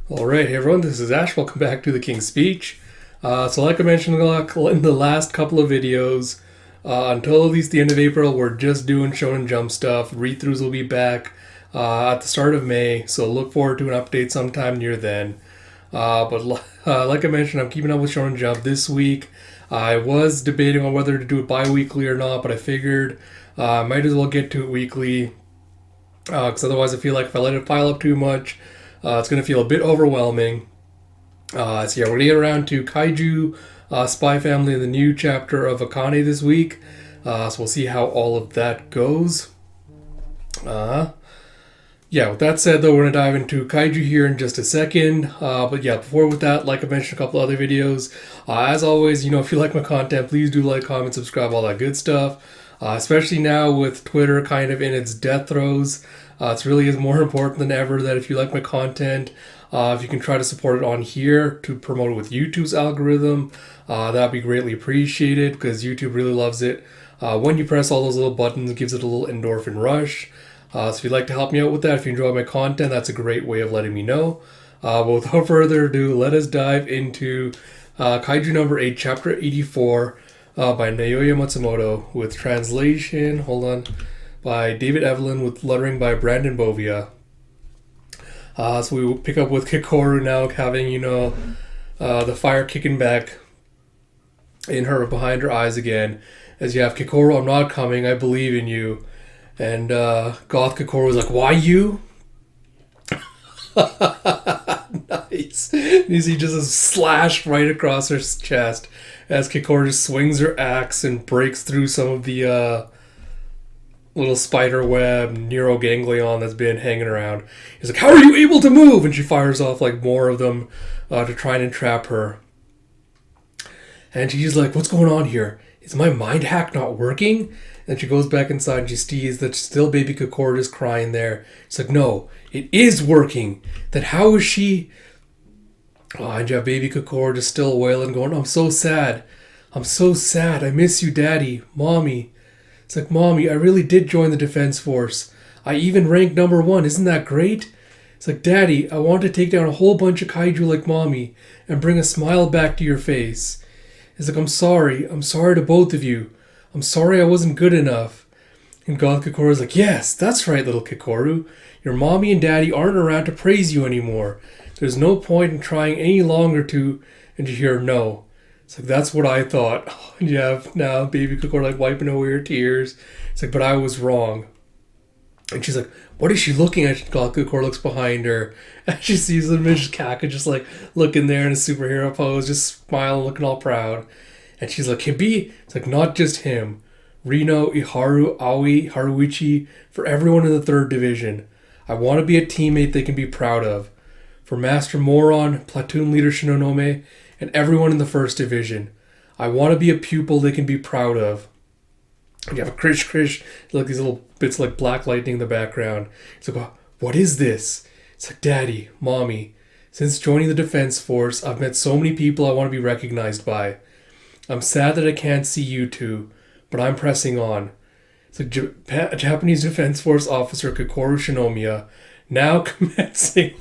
Alright, hey everyone, this is Ash. Welcome back to the King's Speech. So like I mentioned in the last couple of videos, until at least the end of April, we're just doing Shonen Jump stuff. Read-throughs will be back at the start of May, so look forward to an update sometime near then. But like I mentioned, I'm keeping up with Shonen Jump this week. I was debating on whether to do it bi-weekly or not, but I figured I might as well get to it weekly, because otherwise I feel like if I let it pile up too much, it's going to feel a bit overwhelming. So yeah, we're going to get around to Kaiju Spy Family in the new chapter of Akane this week. So we'll see how all of that goes. Yeah, with that said, though, we're going to dive into Kaiju here in just a second. But yeah, before with that, like I mentioned a couple other videos, as always, if you like my content, please do like, comment, subscribe, all that good stuff. Especially now with Twitter kind of in its death throes. It really is more important than ever that if you like my content, if you can try to support it on here to promote it with YouTube's algorithm, that'd be greatly appreciated because YouTube really loves it. When you press all those little buttons, it gives it a little endorphin rush. So if you'd like to help me out with that, if you enjoy my content, that's a great way of letting me know. But without further ado, let us dive into Kaiju number 8, chapter 84, by Naoya Matsumoto, with translation, by David Evelyn, with lettering by Brandon Bovia. So we will pick up with Kikoru now having, the fire kicking back in her, behind her eyes again. As you have Kikoru, I'm not coming, I believe in you. And Goth Kikoru was like, why you? Nice. You see just a slash right across her chest as Kikoru just swings her axe and breaks through some of the little spider web neuroganglion that's been hanging around. He's like, how are you able to move? And she fires off like more of them to try and entrap her. And she's like, what's going on here? Is my mind hack not working? And she goes back inside and she sees that still baby Kikoru is crying there. She's like, no, it is working. Then how is she... Oh, and you have baby Kikoru just still wailing, going, I'm so sad. I'm so sad. I miss you, Daddy. Mommy. It's like, Mommy, I really did join the Defense Force. I even ranked number 1. Isn't that great? It's like, Daddy, I want to take down a whole bunch of kaiju like Mommy and bring a smile back to your face. It's like, I'm sorry. I'm sorry to both of you. I'm sorry I wasn't good enough. And Goth Kikoru is like, yes, that's right, little Kikoru. Your Mommy and Daddy aren't around to praise you anymore. There's no point in trying any longer to... And you hear, no. It's like, that's what I thought. And you have now baby Kikoru like wiping away her tears. It's like, but I was wrong. And she's like, what is she looking at? Goth Kikoru looks behind her. And she sees the Mrs. Kaka just like looking there in a superhero pose, just smiling, looking all proud. And she's like, Hibi? It's like, not just him. Rino, Iharu, Aoi, Haruichi, for everyone in the 3rd Division. I want to be a teammate they can be proud of. For Master Moron, Platoon Leader Shinonome, and everyone in the 1st Division. I want to be a pupil they can be proud of. And you have a krish, like these little bits like black lightning in the background. It's like, what is this? It's like, Daddy, Mommy, since joining the Defense Force, I've met so many people I want to be recognized by. I'm sad that I can't see you two, but I'm pressing on. It's like Japanese Defense Force officer Kikoru Shinomiya, now commencing...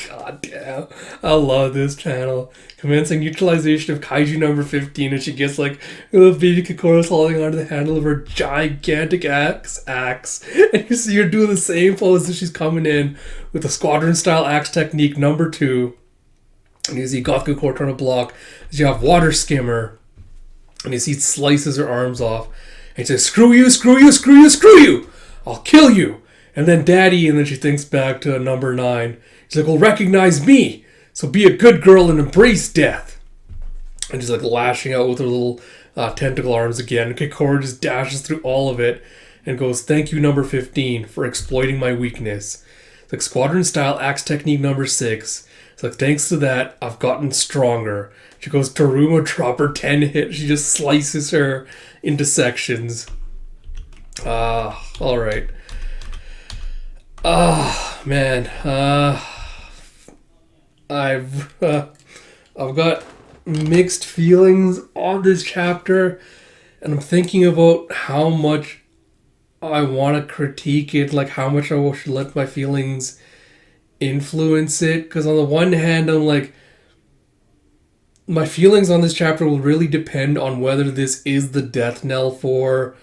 God damn, I love this channel. Commencing neutralization of Kaiju number 15, and she gets like little baby Kikoru holding onto the handle of her gigantic axe. And you see her doing the same pose as she's coming in with the squadron style axe technique number 2. And you see Goth Kikoru trying to block as you have Water Skimmer. And you see it slices her arms off. And she says, screw you, screw you, screw you, screw you! I'll kill you! And then Daddy, and then she thinks back to number 9. She's like, well, recognize me! So be a good girl and embrace death! And she's like lashing out with her little tentacle arms again. And Kikoru just dashes through all of it and goes, thank you, number 15, for exploiting my weakness. It's like squadron style axe technique number 6. It's like, thanks to that, I've gotten stronger. She goes, Taruma, drop her 10 hit. She just slices her into sections. Alright. Man. I've got mixed feelings on this chapter, and I'm thinking about how much I want to critique it, like how much I should let my feelings influence it. Because on the one hand, I'm like, my feelings on this chapter will really depend on whether this is the death knell for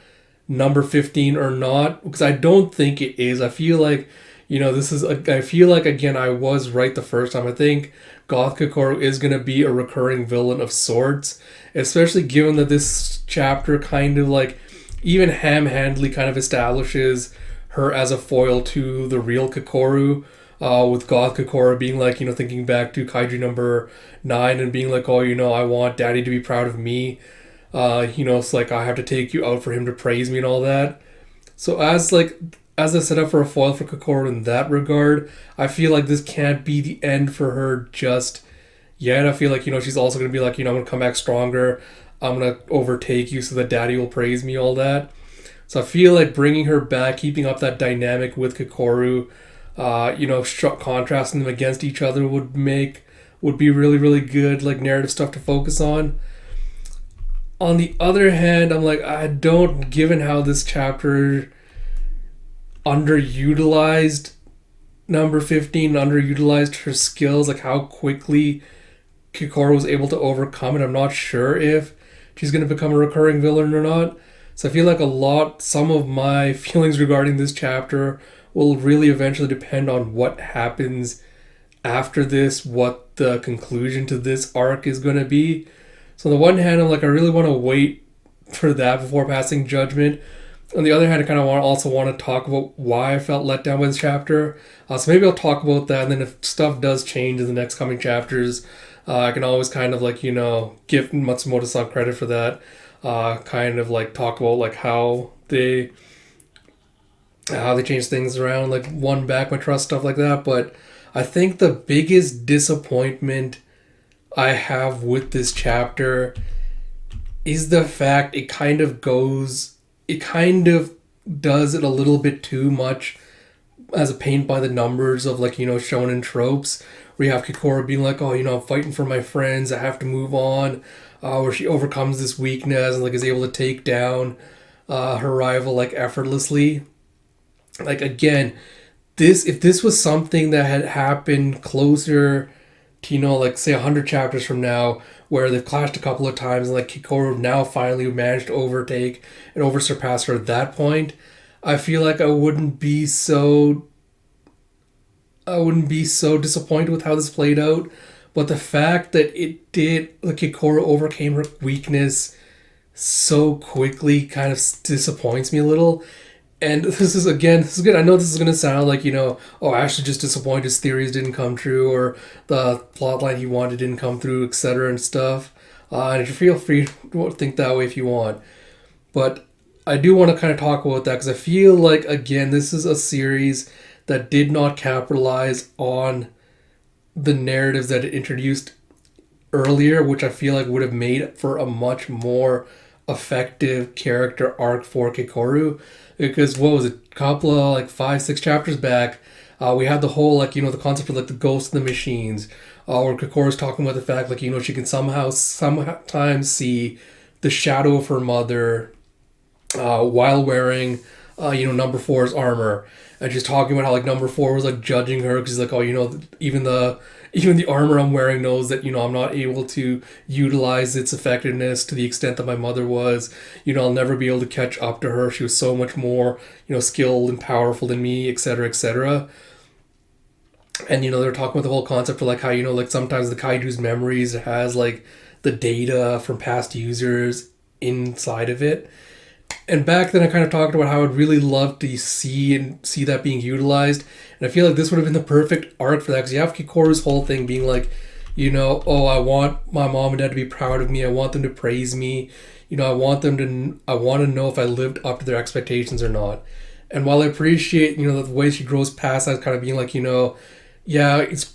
number 15 or not, because I don't think it is. I feel like, this is I feel like, again, I was right the first time. I think Goth Kokoro is going to be a recurring villain of sorts, especially given that this chapter kind of like even ham-handedly kind of establishes her as a foil to the real Kokoro, with Goth Kokoro being like, thinking back to Kaiju number 9 and being like, oh, I want daddy to be proud of me. It's like I have to take you out for him to praise me and all that. So as a setup for a foil for Kokoro in that regard, I feel like this can't be the end for her just yet. I feel like, she's also gonna be like, I'm gonna come back stronger. I'm gonna overtake you so that daddy will praise me, all that. So I feel like bringing her back, keeping up that dynamic with Kokoro, contrasting them against each other would be really, really good, like, narrative stuff to focus on. On the other hand, I'm like, I don't, given how this chapter underutilized number 15, underutilized her skills, like how quickly Kikoro was able to overcome it, I'm not sure if she's going to become a recurring villain or not. So I feel like some of my feelings regarding this chapter will really eventually depend on what happens after this, what the conclusion to this arc is going to be. So on the one hand, I'm like, I really want to wait for that before passing judgment. On the other hand, I kind of also want to talk about why I felt let down by this chapter. So maybe I'll talk about that, and then if stuff does change in the next coming chapters, I can always kind of like, give Matsumoto-san credit for that. Kind of like talk about like how they change things around, like won back my trust, stuff like that. But I think the biggest disappointment I have with this chapter is the fact it kind of does it a little bit too much as a paint by the numbers of like, shonen tropes, where you have Kikoro being like, oh, I'm fighting for my friends, I have to move on, where she overcomes this weakness and like is able to take down her rival like effortlessly. Like, again, if this was something that had happened closer to, like, say 100 chapters from now, where they've clashed a couple of times and like Kikoro now finally managed to overtake and oversurpass her at that point, I feel like I wouldn't be so disappointed with how this played out. But the fact that it did, like, Kikoro overcame her weakness so quickly kind of disappoints me a little. And this is good. I know this is going to sound like, oh, Ashley just disappointed his theories didn't come true, or the plotline he wanted didn't come through, etc. and stuff. And you feel free to think that way if you want. But I do want to kind of talk about that because I feel like, again, this is a series that did not capitalize on the narratives that it introduced earlier, which I feel like would have made for a much more effective character arc for Kikoru. Because what was it, a couple of like 5-6 chapters back, we had the whole like, the concept of like the ghost in the machines, where Kikoru's talking about the fact like, she can sometimes see the shadow of her mother while wearing number 4's armor. And she's talking about how like number 4 was like judging her because he's like, oh, even the armor I'm wearing knows that, I'm not able to utilize its effectiveness to the extent that my mother was. I'll never be able to catch up to her. She was so much more, skilled and powerful than me, etc., etc. And, they're talking about the whole concept of like how, like sometimes the Kaiju's memories has like the data from past users inside of it. And back then I kind of talked about how I'd really love to see that being utilized. And I feel like this would have been the perfect arc for that, because you have Kikoro's whole thing being like, oh, I want my mom and dad to be proud of me. I want them to praise me. I want to know if I lived up to their expectations or not. And while I appreciate, the way she grows past that, kind of being like, yeah, it's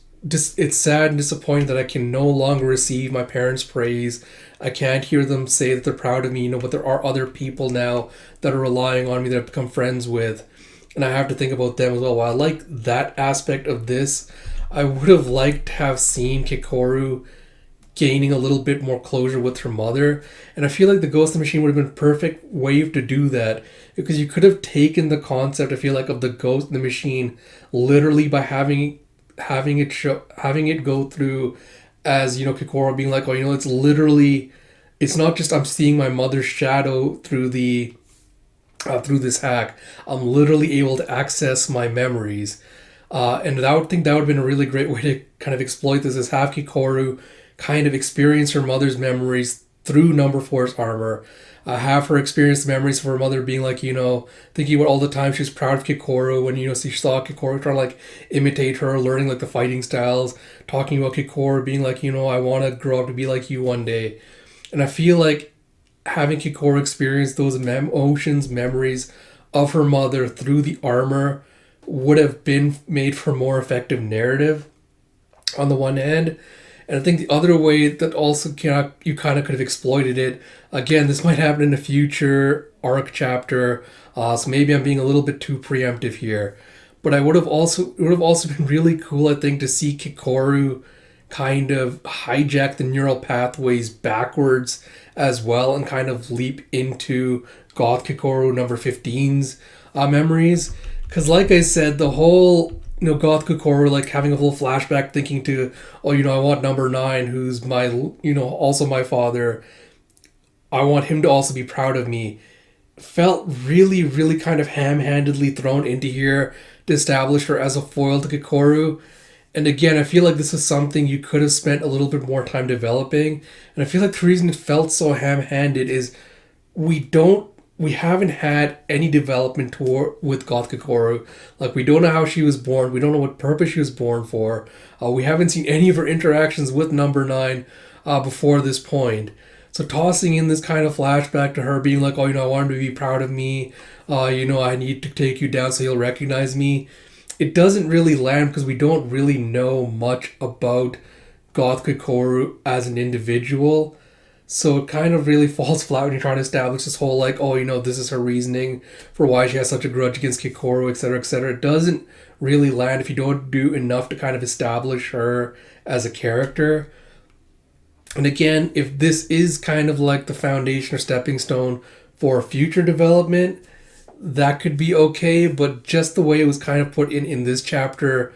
sad and disappointing that I can no longer receive my parents' praise. I can't hear them say that they're proud of me, but there are other people now that are relying on me that I've become friends with. And I have to think about them as well. While I like that aspect of this, I would have liked to have seen Kikoru gaining a little bit more closure with her mother. And I feel like the Ghost in the Machine would have been a perfect way to do that, because you could have taken the concept, I feel like, of the Ghost in the Machine literally by having having it go through as, Kikoro being like, oh, it's literally, it's not just I'm seeing my mother's shadow through this hack. I'm literally able to access my memories. And I would think that would have been a really great way to kind of exploit this, is have Kikoru kind of experience her mother's memories through number four's armor. Have her experience the memories of her mother being like, thinking about all the time she's proud of Kikoru when, she saw Kikoru trying to like imitate her, learning like the fighting styles, talking about Kikoru being like, I want to grow up to be like you one day. And I feel like having Kikoru experience those memories of her mother through the armor would have been made for more effective narrative on the one hand. And I think the other way that also you kind of could have exploited it, again, this might happen in a future arc chapter, so maybe I'm being a little bit too preemptive here. But it would have also been really cool, I think, to see Kikoru kind of hijack the neural pathways backwards as well and kind of leap into Goth Kikoru number 15's memories. Because like I said, the whole, Goth Kikoru, like having a little flashback thinking to, oh, I want number 9, who's my, also my father. I want him to also be proud of me. Felt really, really kind of ham-handedly thrown into here to establish her as a foil to Kikoru. And again, I feel like this is something you could have spent a little bit more time developing. And I feel like the reason it felt so ham-handed is we haven't had any development with Goth Kikoru. Like, we don't know how she was born. We don't know what purpose she was born for. We haven't seen any of her interactions with number 9 before this point. So tossing in this kind of flashback to her being like, oh, I want him to be proud of me. I need to take you down so he'll recognize me. It doesn't really land because we don't really know much about Goth Kikoru as an individual. So it kind of really falls flat when you're trying to establish this whole like, oh, this is her reasoning for why she has such a grudge against Kikoru, etc., etc. It doesn't really land if you don't do enough to kind of establish her as a character. And again, if this is kind of like the foundation or stepping stone for future development, that could be okay, but just the way it was kind of put in this chapter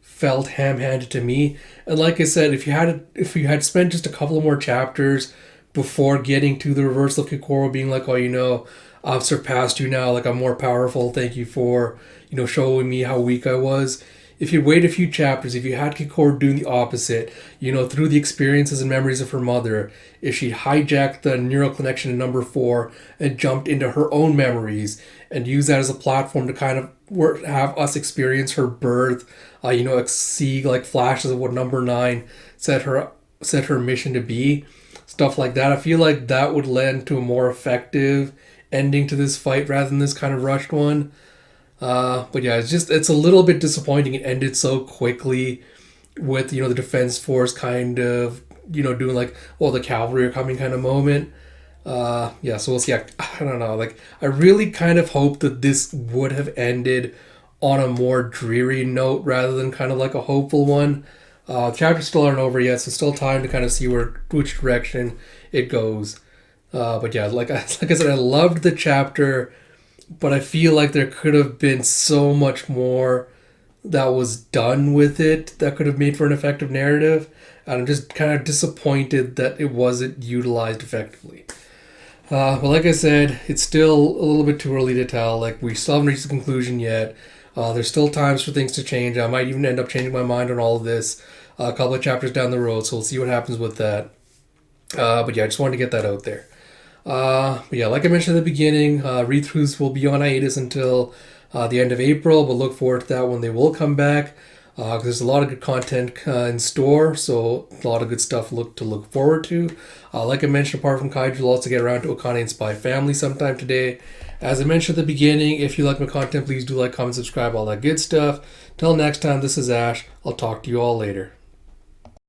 felt ham-handed to me. And like I said, if you had spent just a couple of more chapters before getting to the reversal of Kikoru being like, oh, I've surpassed you now, like I'm more powerful, thank you for, showing me how weak I was. If you wait a few chapters, if you had Kikoru doing the opposite, through the experiences and memories of her mother, if she hijacked the neural connection in number 4 and jumped into her own memories and used that as a platform to kind of have us experience her birth, see like flashes of what number 9 set her mission to be, stuff like that. I feel like that would lend to a more effective ending to this fight rather than this kind of rushed one. But yeah, it's a little bit disappointing. It ended so quickly with, the defense force kind of, doing like, oh, the cavalry are coming kind of moment. So we'll see. I don't know. Like, I really kind of hope that this would have ended on a more dreary note rather than kind of like a hopeful one. Chapters still aren't over yet, so still time to kind of see which direction it goes. But yeah, like I said, I loved the chapter, but I feel like there could have been so much more that was done with it that could have made for an effective narrative. And I'm just kind of disappointed that it wasn't utilized effectively. But like I said, it's still a little bit too early to tell. Like, we still haven't reached the conclusion yet. There's still times for things to change. I might even end up changing my mind on all of this a couple of chapters down the road, so we'll see what happens with that. But yeah, I just wanted to get that out there. But yeah, like I mentioned at the beginning, read-throughs will be on hiatus until the end of April, but look forward to that when they will come back. Because there's a lot of good content in store, so a lot of good stuff to look forward to. Like I mentioned, apart from Kaiju, we'll also get around to Akane and Spy Family sometime today. As I mentioned at the beginning, if you like my content, please do like, comment, subscribe, all that good stuff. Till next time, this is Ash. I'll talk to you all later.